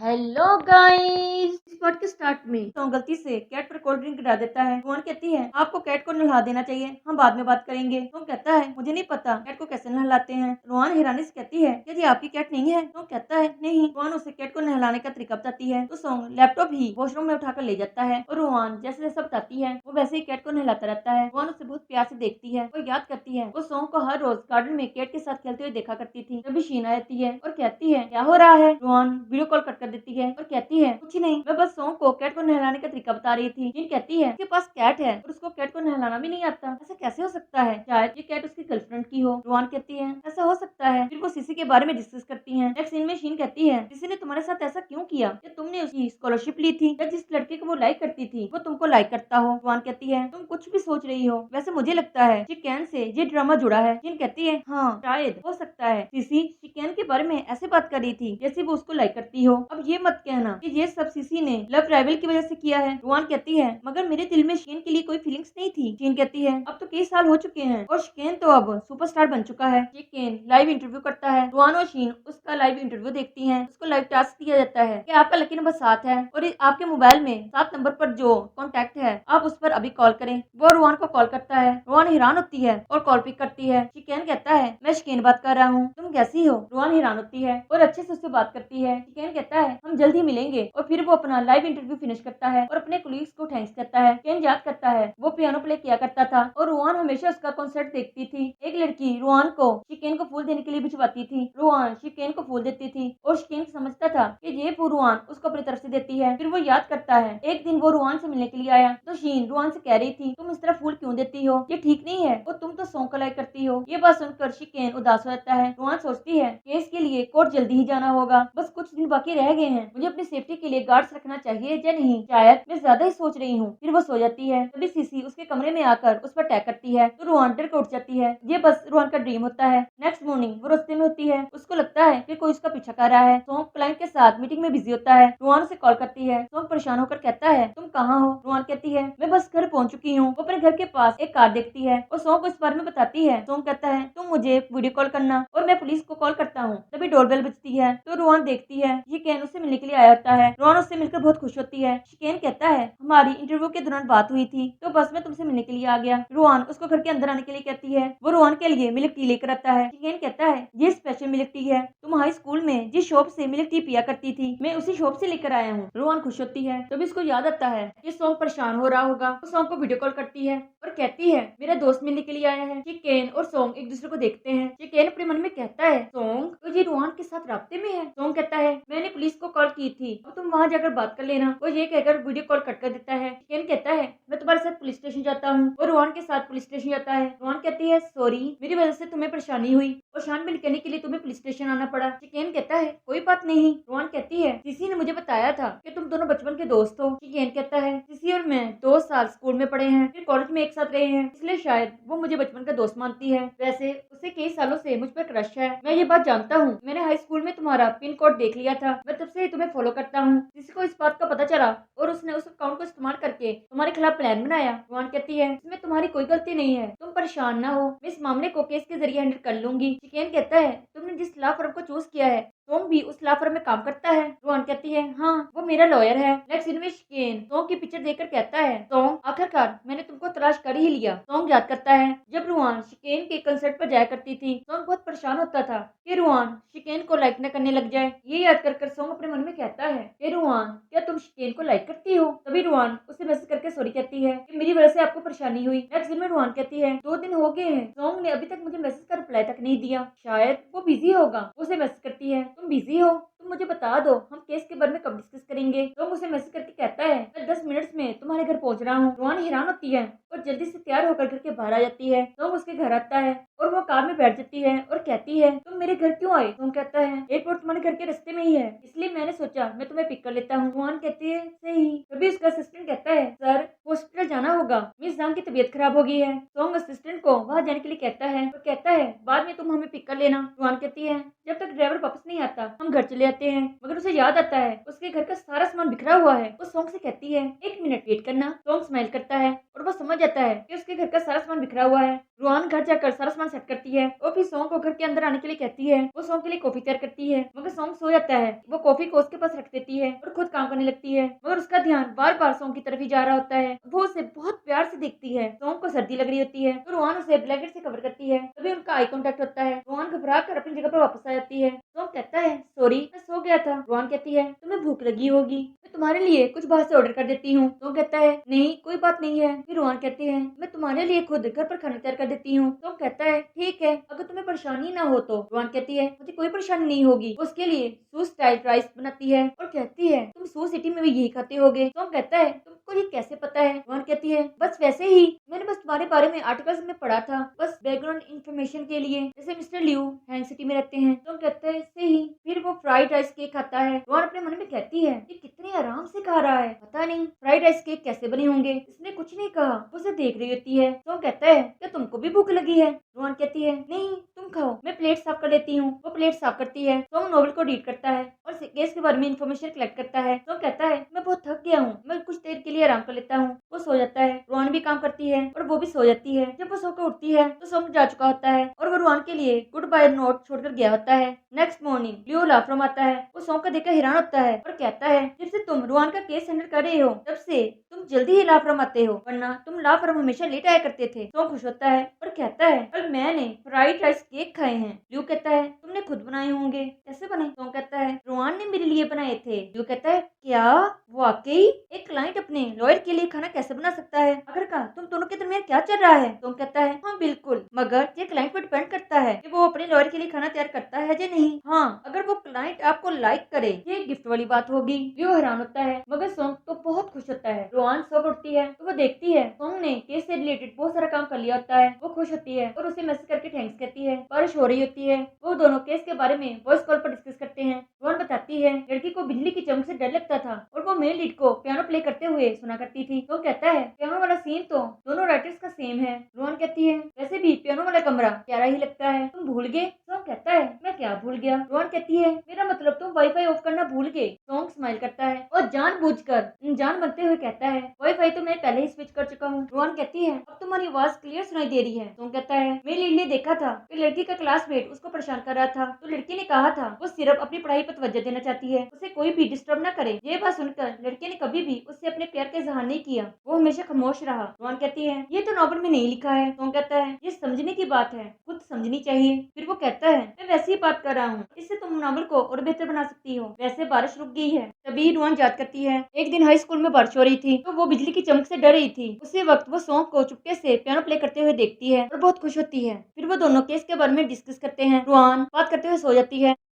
Hello guys. इस part के start में तो गलती से कैट पर कोल्ड ड्रिंक गिरा देता है। रोहन कहती है आपको कैट को नहला देना चाहिए, हम बाद में बात करेंगे। तो कहता है मुझे नहीं पता कैट को कैसे नहलाते हैं। रोहन हैरानी से कहती है क्या जी आपकी कैट नहीं है? तो कहता है नहीं। रोहन उसे कैट को नहलाने का तरीका बताती है तो सॉन्ग लैपटॉप ही वॉशरूम में उठाकर ले जाता है और रोहन जैसे जैसा बताती है वो वैसे ही कैट को नहलाता रहता है। रोहन उसे बहुत प्यार से देखती है और याद करती है वो सॉन्ग को हर रोज गार्डन में कैट के साथ खेलते हुए देखा करती थी। तभी शीना आती है और कहती है क्या हो रहा है। रोहन वीडियो कॉल कट कर देती है और कहती है कुछ नहीं, मैं बस सॉन्ग को कैट को नहलाने का तरीका बता रही थी। जिन कहती है उसके पास कैट है और उसको कैट को नहलाना भी नहीं आता, ऐसा कैसे हो सकता है? शायद ये कैट उसकी गर्लफ्रेंड की हो। रोहन कहती है ऐसा हो सकता है। फिर वो सीसी के बारे में डिस्कस करती है। नेक्स्ट सीन में शीन कहती है सीसी ने तुम्हारे साथ ऐसा क्यों किया? क्या तुमने उसकी स्कॉलरशिप ली थी या जिस लड़के को वो लाइक करती थी वो तुमको लाइक करता हो? रोहन कहती है तुम कुछ भी सोच रही हो, वैसे मुझे लगता है चिकन से ये ड्रामा जुड़ा है। जिन कहती है हाँ शायद हो सकता है सीसी चिकन के बारे में ऐसे बात कर रही थी जैसे वो उसको लाइक करती हो। अब ये मत कहना कि ये सब सीसी ने लव राइवल की वजह से किया है। रोहन कहती है मगर मेरे दिल में शिकेन के लिए कोई फीलिंग्स नहीं थी। शीन कहती है अब तो कई साल हो चुके हैं और शिकेन तो अब सुपरस्टार बन चुका है। शिकेन लाइव इंटरव्यू करता है। रोहन और शीन उसका लाइव इंटरव्यू देखती हैं। उसको लाइव टास्क दिया जाता है कि आपका लकी नंबर 7 है और आपके मोबाइल में 7 नंबर पर जो कॉन्टेक्ट है आप उस पर अभी कॉल करें। वो रोहन को कॉल करता है। रोहन हैरान होती है और कॉल पिक करती है। शिकेन कहता है मैं शिकेन बात कर रहा हूँ, तुम कैसी हो? रोहन हैरान होती है और अच्छे से उससे बात करती है। शिकेन कहता है हम जल्द ही मिलेंगे और फिर वो अपना लाइव इंटरव्यू फिनिश करता है और अपने कोलीग्स को थैंक्स करता है। केन याद करता है वो पियानो प्ले किया करता था और रोहन हमेशा उसका कॉन्सर्ट देखती थी। एक लड़की रोहन को शिकेन को फूल देने के लिए भिजवाती थी। रोहन शिकेन को फूल देती थी और शिकेन समझता था कि ये फूल रोहन उसको अपनी तरफ से देती है। फिर वो याद करता है एक दिन वो रोहन से मिलने के लिए आया तो शीन रोहन से कह रही थी तुम इस तरह फूल क्यों देती हो, ये ठीक नहीं है और तुम तो सॉन्ग को लाइक करती हो। ये बात सुनकर शिकेन उदास हो जाता है। रोहन सोचती है केस के लिए कोर्ट जल्दी ही जाना होगा, बस कुछ दिन बाकी रह गए हैं, मुझे अपनी सेफ्टी के लिए गार्ड्स रखना चाहिए या नहीं, शायद मैं ज्यादा ही सोच रही हूँ। फिर वो सो जाती है। तभी सीसी उसके कमरे में आकर उस पर अटैक करती है तो रोहन डर कर उठ जाती है। ये बस रोहन का ड्रीम होता है। नेक्स्ट मॉर्निंग वो रास्ते में होती है, उसको लगता है कि कोई उसका पीछा कर रहा है। सॉन्ग क्लाइंट के साथ मीटिंग में बिजी होता है। रोहन उसे कॉल करती है। सॉन्ग परेशान होकर कहता है तुम कहाँ हो? रोहन कहती है मैं बस घर पहुंच चुकी हूँ। वो अपने घर के पास एक कार देखती है और सॉन्ग को इस बारे में बताती है। सॉन्ग कहता है तुम मुझे वीडियो कॉल करना और मैं पुलिस को कॉल करता हूँ। तभी डोरबेल बजती है तो रोहन देखती है ये कैन उससे मिलने के लिए आया होता है। रोहन उससे मिलकर बहुत खुश होती है। शिकेन कहता है हमारी इंटरव्यू के दौरान बात हुई थी तो बस मैं तुमसे मिलने के लिए आ गया। रोहन उसको घर के अंदर आने के लिए कहती है। वो रोहन के लिए मिल्क टी लेकर आता है। शिकेन कहता है ये स्पेशल मिल्क टी है, तुम हाई स्कूल में जिस शॉप से मिल्क टी पिया करती थी मैं उसी शॉप से लेकर आया हूँ। रोहन खुश होती है तभी इसको याद आता है ये सॉन्ग परेशान हो रहा होगा। वो सॉन्ग को वीडियो कॉल करती है और कहती है मेरा दोस्त मिलने के लिए आया है। शिकेन और सॉन्ग एक दूसरे को देखते हैं। शिकेन अपने मन में कहता है सॉन्ग तो ये रोहन के साथ राब्ते में है। सॉन्ग कहता है मैंने पुलिस को कॉल की थी, अब तुम वहाँ जाकर बात कर लेना। वो ये कहकर वीडियो कॉल कट कर देता है। शिकेन कहता है मैं तुम्हारे साथ पुलिस स्टेशन जाता हूँ और रोहन के साथ पुलिस स्टेशन जाता है। रोहन कहती है सॉरी मेरी वजह से तुम्हें परेशानी हुई और छानबीन करने के लिए तुम्हें पुलिस स्टेशन आना पड़ा। शिकेन कहता है कोई बात नहीं। रोहन कहती है सीसी ने मुझे बताया था कि तुम दोनों बचपन के दोस्त हो। शिकेन कहता है सीसी और मैं 2 साल स्कूल में पढ़े हैं, फिर कॉलेज में एक साथ रहे हैं, इसलिए शायद वो मुझे बचपन का दोस्त मानती है। वैसे उसे कई सालों से मुझ पर क्रश है, मैं ये बात जानता हूँ। मैंने हाई स्कूल में तुम्हारा पिन कोड देख लिया था, मैं तब से ही तुम्हें फॉलो करता हूँ। किसी को इस बात का पता चला और उसने उस अकाउंट को इस्तेमाल करके तुम्हारे खिलाफ प्लान बनाया। रोहन कहती है इसमें तुम्हारी कोई गलती नहीं है, तुम परेशान ना हो, मैं इस मामले को केस के जरिए हैंडल कर लूंगी। शिकेन कहता है तुमने जिस लॉ फर्म को चूज किया है सॉन्ग भी उस लॉ फर्म में काम करता है। रोहन कहती है हाँ वो मेरा लॉयर है। नेक्स्ट सीन में शिकेन सॉन्ग की पिक्चर देखकर कहता है सॉन्ग आखिरकार मैंने तुमको तलाश कर ही लिया। सॉन्ग याद करता है जब रोहन शिकेन के कंसर्ट पर जाया करती थी। सॉन्ग बहुत परेशान होता था कि रोहन शिकेन को लाइक न करने लग जाए। ये याद कर सॉन्ग अपने मन में कहता है कि रोहन क्या तुम शिकेन को लाइक करती हो? तभी रोहन उसे मैसेज करके सॉरी कहती है कि मेरी वजह से आपको परेशानी हुई। नेक्स्ट सीन में रोहन कहती है 2 दिन हो गए हैं, सॉन्ग ने अभी तक मुझे मैसेज का रिप्लाई तक नहीं दिया, शायद वो बिजी होगा। उसे मैसेज करती है तुम बिजी हो, तुम मुझे बता दो हम केस के बारे में कब डिस्कस करेंगे। तो उसे मैसेज करके कहता है मैं 10 मिनट्स में तुम्हारे घर पहुंच रहा हूँ। रोहन हैरान होती है और जल्दी से तैयार होकर घर के बाहर आ जाती है। तो उसके घर आता है और वो कार में बैठ जाती है और कहती है तुम मेरे घर क्यों आए? तो कहता है एयरपोर्ट तुम्हारे घर के रास्ते में ही है, इसलिए मैंने सोचा मैं तुम्हें पिक कर लेता हूँ। रोहन कहती है सही। तभी उसका असिस्टेंट कहता है सर हॉस्पिटल जाना होगा, मिस जान की तबीयत खराब हो गई है। सॉन्ग असिस्टेंट को वहाँ जाने के लिए कहता है और कहता है बाद में तुम हमें पिक कर लेना। रोहन कहती है जब तक ड्राइवर वापस नहीं आता हम घर चले आते हैं, मगर उसे याद आता है उसके घर का सारा सामान बिखरा हुआ है। वो सॉन्ग से कहती है 1 मिनट वेट करना। सॉन्ग स्माइल करता है और वो समझ जाता है कि उसके घर का सारा सामान बिखरा हुआ है। रोहन घर जाकर सारा सामान सेट करती करती है और फिर सॉन्ग को घर के अंदर आने के लिए कहती है। वो सॉन्ग के लिए कॉफी तैयार करती है मगर सॉन्ग सो जाता है। वो कॉफी को उसके पास रख देती है और खुद काम करने लगती है मगर उसका ध्यान बार बार सॉन्ग की तरफ ही जा रहा होता है। वो उसे बहुत प्यार से देखती है। सॉन्ग को सर्दी लग रही होती है तो रोहान उसे ब्लैंकेट से कवर करती है। तभी उनका आई कांटेक्ट होता है। रोहान घबरा कर अपनी जगह पर वापस आ जाती है। सॉन्ग कहता है सॉरी मैं सो गया था। रोहान कहती है तुम्हें भूख लगी होगी, मैं तुम्हारे लिए कुछ बाहर से ऑर्डर कर देती हूँ। सॉन्ग कहता है नहीं कोई बात नहीं है। फिर रोहान कहती है मैं तुम्हारे लिए खुद घर पर खाना तैयार कर देती हूँ। सॉन्ग कहता है ठीक है अगर तुम्हें परेशानी ना हो तो। रोहान कहती है मुझे कोई परेशानी नहीं होगी। उसके लिए सू स्टाइल राइस बनाती है और कहती है तुम सू सिटी में भी यही खाते होगे। सॉन्ग कहता है तुमको ये कैसे पता है। रोहान कहती है बस वैसे ही, मैंने बस तुम्हारे बारे में आर्टिकल्स में पढ़ा था, बस बैकग्राउंड इन्फॉर्मेशन के लिए। जैसे मिस्टर लियू हैंग सिटी में रहते हैं। सॉन्ग कहता है ऐसे ही। फिर वो फ्राइड राइस केक खाता है। रोहान अपने मन में कहती है ये कितने आराम से खा रहा है, पता नहीं फ्राइड राइस केक कैसे बने होंगे। इसने कुछ नहीं कहा, वो उसे देख रही होती है। सॉन्ग कहता है क्या तुमको भी भूख लगी है। रोहान कहती है नहीं तुम खाओ, मैं प्लेट साफ कर लेती हूँ। वो प्लेट साफ करती है। सॉन्ग नोवेल को रीड करता है और केस के बारे में इन्फॉर्मेशन कलेक्ट करता है। सॉन्ग कहता है मैं बहुत थक गया हूँ, मैं कुछ देर के लिए आराम कर लेता हूँ। वो सो जाता है। रोहान भी काम करती है और वो भी सो जाती है। जब वो सोकर उठती है तो सॉन्ग जा चुका होता है और वो रोहान के लिए गुड बाय नोट छोड़कर गया होता है। नेक्स्ट मॉर्निंग लियो लाफ्रम आता है। वो सॉन्ग का देखकर हैरान होता है और कहता है जब से तुम रोहान का केस हैंडल कर रहे हो तब से तुम जल्दी ही लाफ्रम आते हो, वरना तुम लाफ्रम हमेशा लेट आया करते थे। सॉन्ग खुश होता है और कहता है कल मैंने फ्राइड राइस केक खाए हैं। लियो कहता है तुमने खुद बनाए होंगे, कैसे बने। सॉन्ग कहता है रोहान ने मेरे लिए बनाए थे। लियो कहता है क्या वाकई एक क्लाइंट अपने लॉयर के लिए खाना कैसे बना सकता है, आखिरकार तुम दोनों के दरमियान क्या चल रहा है। सॉन्ग कहता है हाँ बिल्कुल, मगर ये क्लाइंट पर डिपेंड करता है कि वो अपने लॉयर के लिए खाना तैयार करता है या नहीं। हाँ अगर वो क्लाइंट आपको लाइक करे ये गिफ्ट वाली बात होगी। लियो हैरान होता है मगर सॉन्ग तो बहुत खुश होता है। रोहान सब उठती है तो वो देखती है सॉन्ग ने केस से रिलेटेड बहुत सारा काम कर लिया होता है। वो खुश होती है और उसे मैसेज करके थैंक्स कहती है। बारिश हो रही होती है। वो दोनों केस के बारे में वॉइस कॉल पर डिस्कस करते हैं। रोहन बताती है लड़की को बिजली की चमक से डर लगता था और वो मेन लीड को पियानो प्ले करते हुए सुना करती थी। तो कहता है पियानो वाला सीन तो दोनों राइटर्स का सेम है। रोहन कहती है वैसे भी पियानो वाला कमरा प्यारा ही लगता है, तुम भूल गए। सॉन्ग कहता है मैं क्या भूल गया। रोहन कहती है मेरा मतलब तुम वाईफाई ऑफ करना भूल गए। सॉन्ग स्माइल करता है और जानबूझकर अनजान बनते हुए कहता है वाईफाई तो मैं पहले ही स्विच कर चुका हूँ। रोहन कहती है अब तुम्हारी आवाज क्लियर सुनाई दे रही है। सॉन्ग कहता है मेरी लीड ने देखा था कि लड़की का क्लासमेट उसको परेशान कर रहा था, तो लड़की ने कहा था वो सिर्फ अपनी पढ़ाई पर तवज्जो देना चाहती है, उसे कोई भी डिस्टर्ब न करे। ये बात सुनकर लड़के ने कभी भी उससे अपने प्यार का इजहार नहीं किया, वो हमेशा खामोश रहा। रोहन कहती है ये तो नॉवल में नहीं लिखा है। सॉन्ग कहता है ये समझने की बात है, खुद समझनी चाहिए। फिर वो कहता है मैं वैसी ही बात कर रहा हूँ, इससे तुम नॉवल को और बेहतर बना सकती हो। वैसे बारिश रुक गई है। तभी रोहन याद करती है एक दिन हाई स्कूल में बारिश हो रही थी तो वो बिजली की चमक से डर रही थी। उसी वक्त वो सॉन्ग को चुपके से पियानो प्ले करते हुए देखती है और बहुत खुश होती है। फिर वो दोनों केस के बारे में डिस्कस करते हैं। रोहन बात करते हुए सो जाती है।